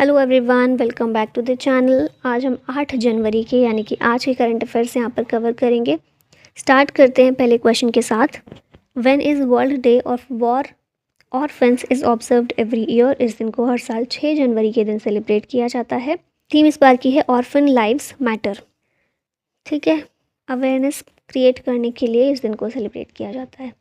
Hello everyone, welcome back to the channel. आज हम 8 जनवरी के यानी कि आज के करंट अफेयर्स यहाँ पर कवर करेंगे। स्टार्ट करते हैं पहले क्वेश्चन के साथ। When is world day of war orphans is observed every year. इस दिन को हर साल 6 जनवरी के दिन सेलिब्रेट किया जाता है। थीम इस बार की है ऑर्फन लाइव्स मैटर। ठीक है, अवेयरनेस क्रिएट करने के लिए इस दिन को सेलिब्रेट किया जाता है।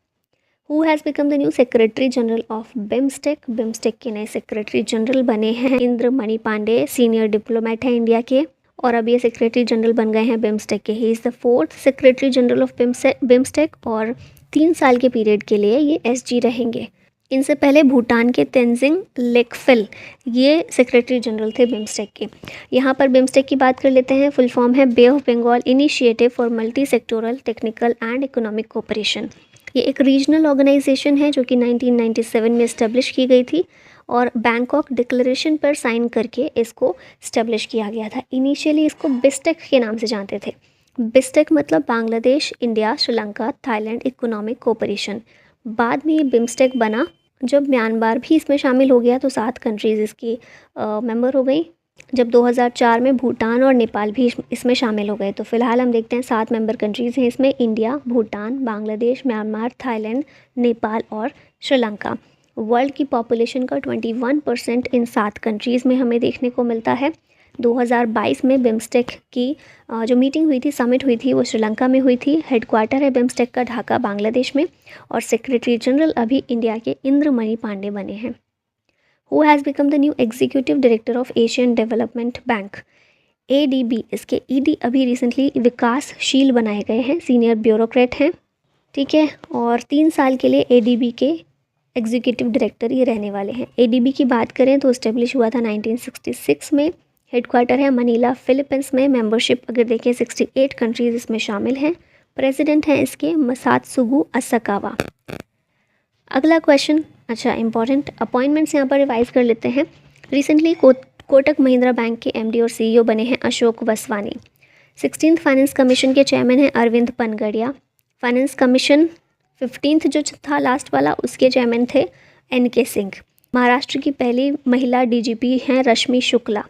Who has become the new secretary general of BIMSTEC. BIMSTEC के नए सेक्रेटरी जनरल बने हैं इंद्र मणि पांडे। सीनियर डिप्लोमेट हैं इंडिया के और अब ये सेक्रेटरी जनरल बन गए हैं बिम्स्टेक के। He is the 4th secretary general of BIMSTEC और 3 साल के पीरियड के लिए ये एसजी रहेंगे। इनसे पहले भूटान के तेंजिंग लेकफिल ये सेक्रेटरी जनरल थे बिम्स्टेक के। यहाँ पर बिम्स्टेक की बात कर लेते हैं। फुल फॉर्म है Bay of Bengal initiative for multi sectoral technical and economic cooperation. ये एक रीजनल ऑर्गेनाइजेशन है जो कि 1997 में इस्टेब्लिश की गई थी और बैंकॉक डिक्लेरेशन पर साइन करके इसको इस्टेब्लिश किया गया था। इनिशियली इसको बिस्टेक के नाम से जानते थे। बिस्टेक मतलब Bangladesh, India, Sri Lanka, Thailand economic cooperation. बाद में ये बिम्स्टेक बना। जब म्यांमार भी इसमें शामिल हो गया तो 7 कंट्रीज़ इसकी मेंबर हो गई। जब 2004 में भूटान और नेपाल भी इसमें शामिल हो गए। तो फिलहाल हम देखते हैं 7 मेंबर कंट्रीज़ हैं इसमें। India, Bhutan, Bangladesh, Myanmar, Thailand, Nepal और श्रीलंका। वर्ल्ड की पॉपुलेशन का 21% इन 7 कंट्रीज़ में हमें देखने को मिलता है। 2022 में बिम्स्टेक की जो मीटिंग हुई थी, समिट हुई थी, वो श्रीलंका में हुई थी। हेडक्वार्टर है बिम्स्टेक का ढाका, बांग्लादेश में और सेक्रेटरी जनरल अभी इंडिया के इंद्र मणि पांडे बने हैं। Who has become the new executive director of Asian Development Bank? ADB, इसके ED अभी रिसेंटली विकासशील बनाए गए हैं। सीनियर ब्यूरोक्रेट हैं। ठीक है, और 3 साल के लिए ADB के एग्जीक्यूटिव डायरेक्टर ये रहने वाले हैं। ADB की बात करें तो इस्टेब्लिश हुआ था 1966 में। हेडक्वार्टर है मनीला, फिलीपींस में। मेंबरशिप अगर देखें 68 कंट्रीज़ इसमें शामिल हैं। प्रेसिडेंट हैं इसके मसात्सुगु असाकावा। अगला क्वेश्चन, अच्छा इंपॉर्टेंट अपॉइंटमेंट्स यहाँ पर रिवाइज कर लेते हैं। रिसेंटली कोटक महिंद्रा बैंक के MD और CEO बने हैं Ashok Vaswani. 16th finance commission के चेयरमैन हैं Arvind Panagariya. Finance commission 15th जो था लास्ट वाला, उसके चेयरमैन थे NK सिंह। महाराष्ट्र की पहली महिला DGP हैं रश्मि शुक्ला।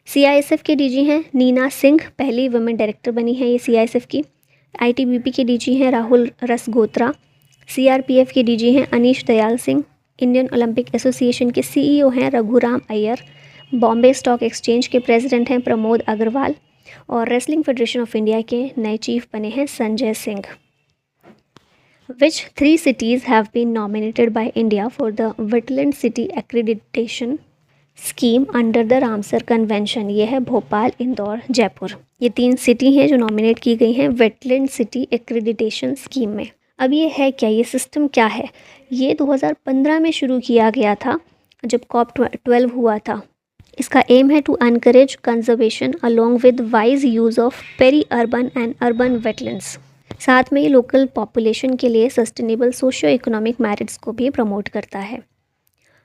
CISF के DG हैं नीना सिंह, पहली वुमेन डायरेक्टर बनी है ये CISF की। ITBP के DG हैं राहुल रसगोत्रा। CRPF के DG हैं Anish Dayal Singh. Indian Olympic association के CEO हैं रघुराम अय्यर। बॉम्बे स्टॉक एक्सचेंज के प्रेसिडेंट हैं प्रमोद अग्रवाल और रेसलिंग फेडरेशन ऑफ इंडिया के नए चीफ बने हैं Sanjay Singh. Which 3 cities have been nominated by India for the Wetland City Accreditation Scheme under the Ramsar convention? ये है भोपाल, इंदौर, जयपुर। ये 3 सिटी हैं जो नॉमिनेट की गई हैं वेटलैंड सिटी एक्रेडिटेशन स्कीम में। अब ये है क्या, ये सिस्टम क्या है? ये 2015 में शुरू किया गया था जब COP12 हुआ था। इसका एम है to encourage conservation along with wise use of peri urban and urban wetlands. साथ में ये लोकल पॉपुलेशन के लिए सस्टेनेबल सोशियो इकोनॉमिक मेरिट्स को भी प्रमोट करता है।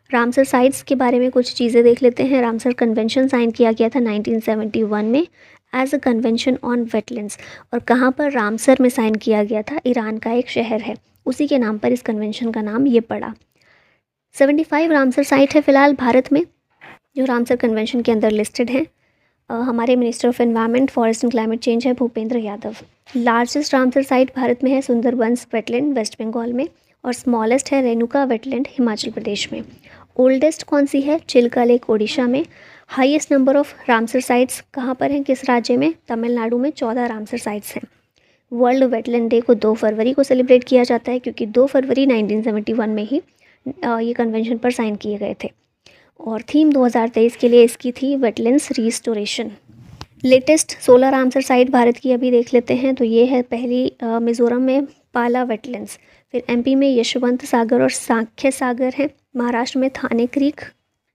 रामसर साइट्स के बारे में कुछ चीज़ें देख लेते हैं। रामसर कन्वेंशन साइन किया गया था 1971 में as a convention on wetlands. और कहाँ पर? रामसर में साइन किया गया था। ईरान का एक शहर है, उसी के नाम पर इस कन्वेंशन का नाम ये पड़ा। 75 रामसर साइट है फिलहाल भारत में जो रामसर कन्वेंशन के अंदर लिस्टेड हैं। हमारे minister of environment, forest and climate change है Bhupendra Yadav. Largest Ramsar site Bharat में है सुंदरबंस वेटलैंड वेस्ट बंगाल में और स्मॉलेस्ट है रेणुका वेटलैंड हिमाचल प्रदेश में। ओल्डेस्ट कौन सी है? चिल्का लेक ओडिशा में। Highest number of Ramsar sites कहाँ पर हैं, किस राज्य में? तमिलनाडु में 14 रामसर साइट्स हैं। वर्ल्ड वेटलैंड डे को 2 फरवरी को सेलिब्रेट किया जाता है क्योंकि 2 फरवरी 1971 में ही ये कन्वेंशन पर साइन किए गए थे। और थीम 2023 के लिए इसकी थी wetlands restoration. Latest 16 Ramsar site Bharat की अभी देख लेते हैं। तो ये है पहली मिज़ोरम में पाला वेटलैंड्स, फिर MP में यशवंत सागर और सांख्य सागर है। महाराष्ट्र में थाने क्रीक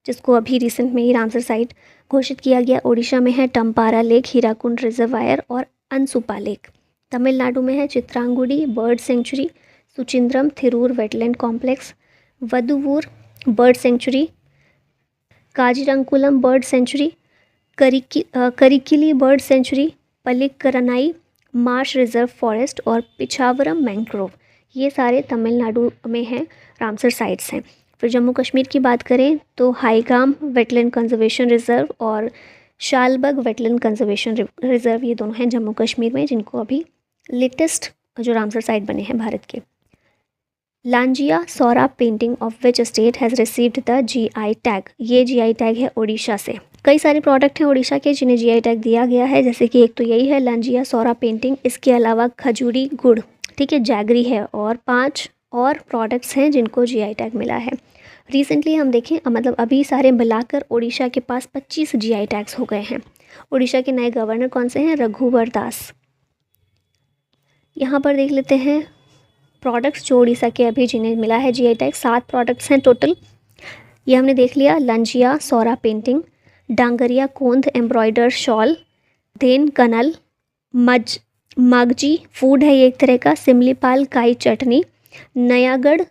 जिसको अभी रिसेंट में ही रामसर साइट घोषित किया गया। ओडिशा में है टम्पारा लेक, हीराकुंड रिजर्वायर और अनसुपा लेक। तमिलनाडु में है Chitrangudi bird sanctuary, Suchindram Theroor wetland complex, Vaduvur bird sanctuary, Kanjirankulam bird sanctuary, Karikili bird sanctuary, Pallikaranai marsh reserve forest और पिछावरम मैंग्रोव। ये सारे तमिलनाडु में हैं रामसर साइट्स हैं। फिर जम्मू कश्मीर की बात करें तो हाईगाम वेटलैंड कंजर्वेशन रिजर्व और शालबग वेटलैंड कंजर्वेशन रिजर्व, ये दोनों हैं जम्मू कश्मीर में, जिनको अभी लेटेस्ट जो रामसर साइट बने हैं भारत के। Lanjia Saura painting of which state has received the GI tag, ये GI टैग है उड़ीसा से। कई सारे प्रोडक्ट हैं उड़ीसा के जिन्हें GI टैग दिया गया है, जैसे कि एक तो यही है लांजिया सौरा पेंटिंग, इसके अलावा खजूरी गुड़, ठीक है, जैगरी है, और 5 और प्रोडक्ट्स हैं जिनको GI टैग मिला है। रिसेंटली हम देखें मतलब अभी सारे मिलाकर उड़ीसा के पास 25 GI टैग्स हो गए हैं। उड़ीसा के नए गवर्नर कौन से हैं? रघुवर दास। यहाँ पर देख लेते हैं प्रोडक्ट्स जो उड़ीसा के अभी जिन्हें मिला है GI टैग। 7 प्रोडक्ट्स हैं टोटल, ये हमने देख लिया। लंजिया सौरा पेंटिंग, डांगरिया कोंद एम्ब्रॉयडर शॉल, देन कनल, मगजी फूड है ये एक तरह का, सिमलीपाल काई चटनी, नयागढ़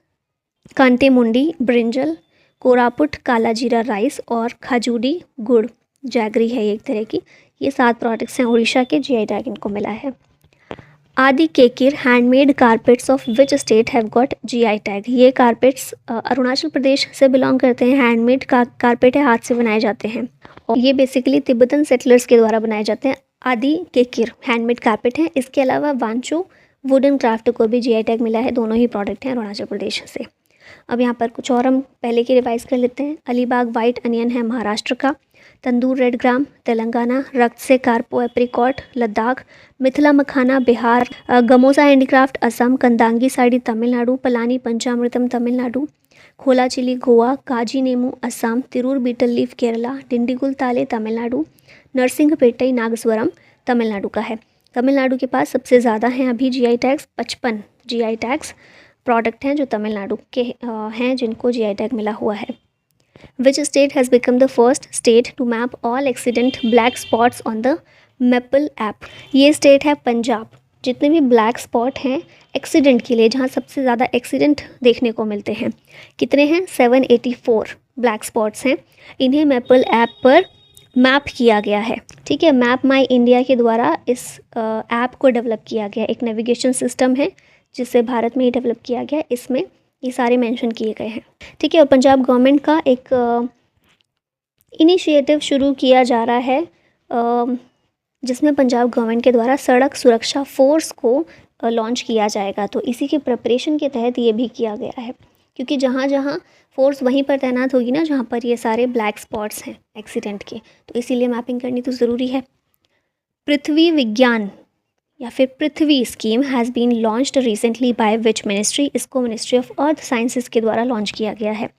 कांटेमुंडी ब्रिंजल, कोरापुट काला जीरा राइस और खजूरी गुड़ जैगरी है ये एक तरह की। ये 7 प्रोडक्ट्स हैं उड़ीसा के, GI टैग इनको मिला है। Adi Kekir handmade carpets of which state have got GI tag, ये कारपेट्स अरुणाचल प्रदेश से बिलोंग करते हैं। हैंडमेड कारपेट है, हाथ से बनाए जाते हैं, और ये बेसिकली तिब्बतन सेटलर्स के द्वारा बनाए जाते हैं। आदि केकिर हैंडमेड कारपेट हैं। इसके अलावा वांचो वुडन क्राफ्ट को भी GI टैग मिला है, दोनों ही प्रोडक्ट हैं अरुणाचल प्रदेश से। अब यहाँ पर कुछ और हम पहले की रिवाइज कर लेते हैं। अलीबाग वाइट अनियन है महाराष्ट्र का, तंदूर रेड ग्राम तेलंगाना, रक्त से कार्पो एप्रिकॉट लद्दाख, मिथिला मखाना बिहार, गमोसा हैंडीक्राफ्ट असम, कंदांगी साड़ी तमिलनाडु, पलानी पंचामृतम तमिलनाडु, खोला चिली गोवा, काजी नेमू असम, तिरूर बीटल लीफ केरला, डिंडीगुल ताले तमिलनाडु, नरसिंहपेटई नागस्वरम तमिलनाडु का है। तमिलनाडु के पास सबसे ज़्यादा हैं अभी GI tags, 55 GI tags product हैं जो तमिलनाडु के हैं जिनको GI टैग मिला हुआ है। Which state has become the first state to map all accident black spots on the maple app, ये स्टेट है पंजाब। जितने भी ब्लैक स्पॉट हैं एक्सीडेंट के लिए, जहाँ सबसे ज़्यादा एक्सीडेंट देखने को मिलते हैं, कितने हैं? 784 ब्लैक स्पॉट्स हैं। इन्हें मैपल ऐप पर मैप किया गया है, ठीक है। मैप माई इंडिया के द्वारा इस ऐप को डेवलप किया गया, एक नेविगेशन सिस्टम है जिसे भारत में ही डेवलप किया गया, इसमें ये सारे मेंशन किए गए हैं, ठीक है। और पंजाब गवर्नमेंट का एक इनिशिएटिव शुरू किया जा रहा है जिसमें पंजाब गवर्नमेंट के द्वारा सड़क सुरक्षा फोर्स को लॉन्च किया जाएगा। तो इसी के प्रिपरेशन के तहत ये भी किया गया है, क्योंकि जहाँ जहाँ फोर्स वहीं पर तैनात होगी ना जहाँ पर ये सारे ब्लैक स्पॉट्स हैं एक्सीडेंट के, तो इसीलिए मैपिंग करनी तो ज़रूरी है। पृथ्वी विज्ञान या फिर Prithvi scheme has been launched recently by which ministry, इसको मिनिस्ट्री ऑफ अर्थ साइंसेज के द्वारा लॉन्च किया गया है,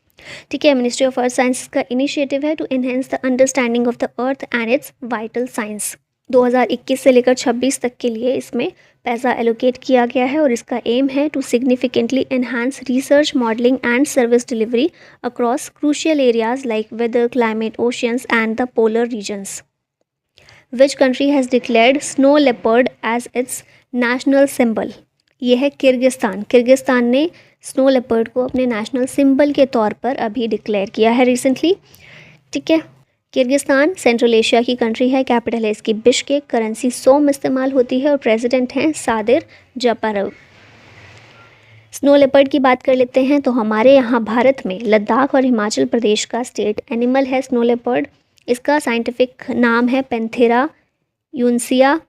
ठीक है। मिनिस्ट्री ऑफ अर्थ साइंसेज का इनिशिएटिव है to enhance the understanding of the earth and its vital science. 2021 से लेकर 26 तक के लिए इसमें पैसा एलोकेट किया गया है और इसका एम है to significantly enhance research modelling and service delivery across crucial areas like weather, climate, oceans and the polar regions. Which country has declared snow leopard as its national symbol, ये है Kyrgyzstan. Kyrgyzstan ने snow leopard को अपने national symbol के तौर पर अभी declare किया है रिसेंटली, ठीक है। किर्गिस्तान सेंट्रल एशिया की कंट्री है, कैपिटल है इसकी बिश्केक, करेंसी सोम इस्तेमाल होती है और प्रेसिडेंट हैं सादिर जापारोव। स्नो लेपर्ड की बात कर लेते हैं तो हमारे यहाँ भारत में लद्दाख और हिमाचल प्रदेश का स्टेट एनिमल है स्नो लेपर्ड। इसका साइंटिफिक नाम है पैंथेरा यूनसिया।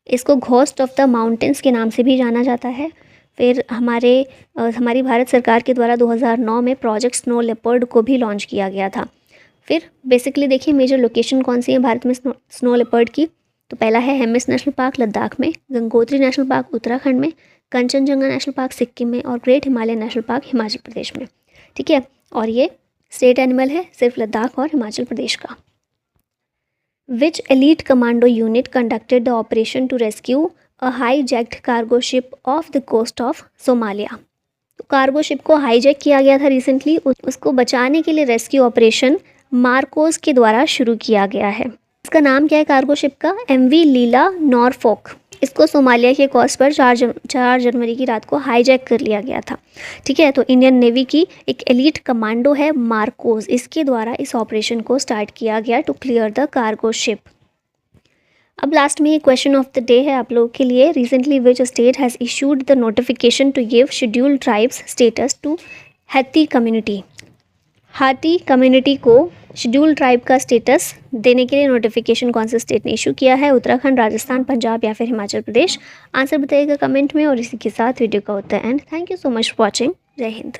इसको घोस्ट ऑफ द माउंटेन्स के नाम से भी जाना जाता है। फिर हमारी भारत सरकार के द्वारा 2009 में प्रोजेक्ट स्नो लेपर्ड को भी लॉन्च किया गया था। फिर बेसिकली देखिए मेजर लोकेशन कौन सी है भारत में स्नो लेपर्ड की, तो पहला है हेमिस नेशनल पार्क लद्दाख में, गंगोत्री नेशनल पार्क उत्तराखंड में, कंचनजंगा नेशनल पार्क सिक्किम में और great Himalayan national park Himachal Pradesh में, ठीक है। और ये स्टेट एनिमल है सिर्फ लद्दाख और हिमाचल प्रदेश का। Which elite commando unit conducted the operation to rescue a hijacked cargo ship off the coast of Somalia. तो कार्गो शिप को हाईजैक किया गया था रिसेंटली, उसको बचाने के लिए रेस्क्यू ऑपरेशन मार्कोस के द्वारा शुरू किया गया है। इसका नाम क्या है कार्गो शिप का? MV लीला नॉरफोक। इसको सोमालिया के कोस्ट पर 4 जनवरी की रात को हाईजैक कर लिया गया था, ठीक है। तो इंडियन नेवी की एक एलीट कमांडो है मार्कोस, इसके द्वारा इस ऑपरेशन को स्टार्ट किया गया to clear the cargo ship. अब लास्ट में ये क्वेश्चन ऑफ द डे है आप लोगों के लिए। Recently which state has issued the notification to give scheduled tribes status to Hatti community. Hatti community को शेड्यूल ट्राइब का स्टेटस देने के लिए नोटिफिकेशन कौन से स्टेट ने इशू किया है? उत्तराखंड, राजस्थान, पंजाब या फिर हिमाचल प्रदेश? आंसर बताइएगा कमेंट में। और इसी के साथ वीडियो का होता है and thank you so much for watching. जय हिंद।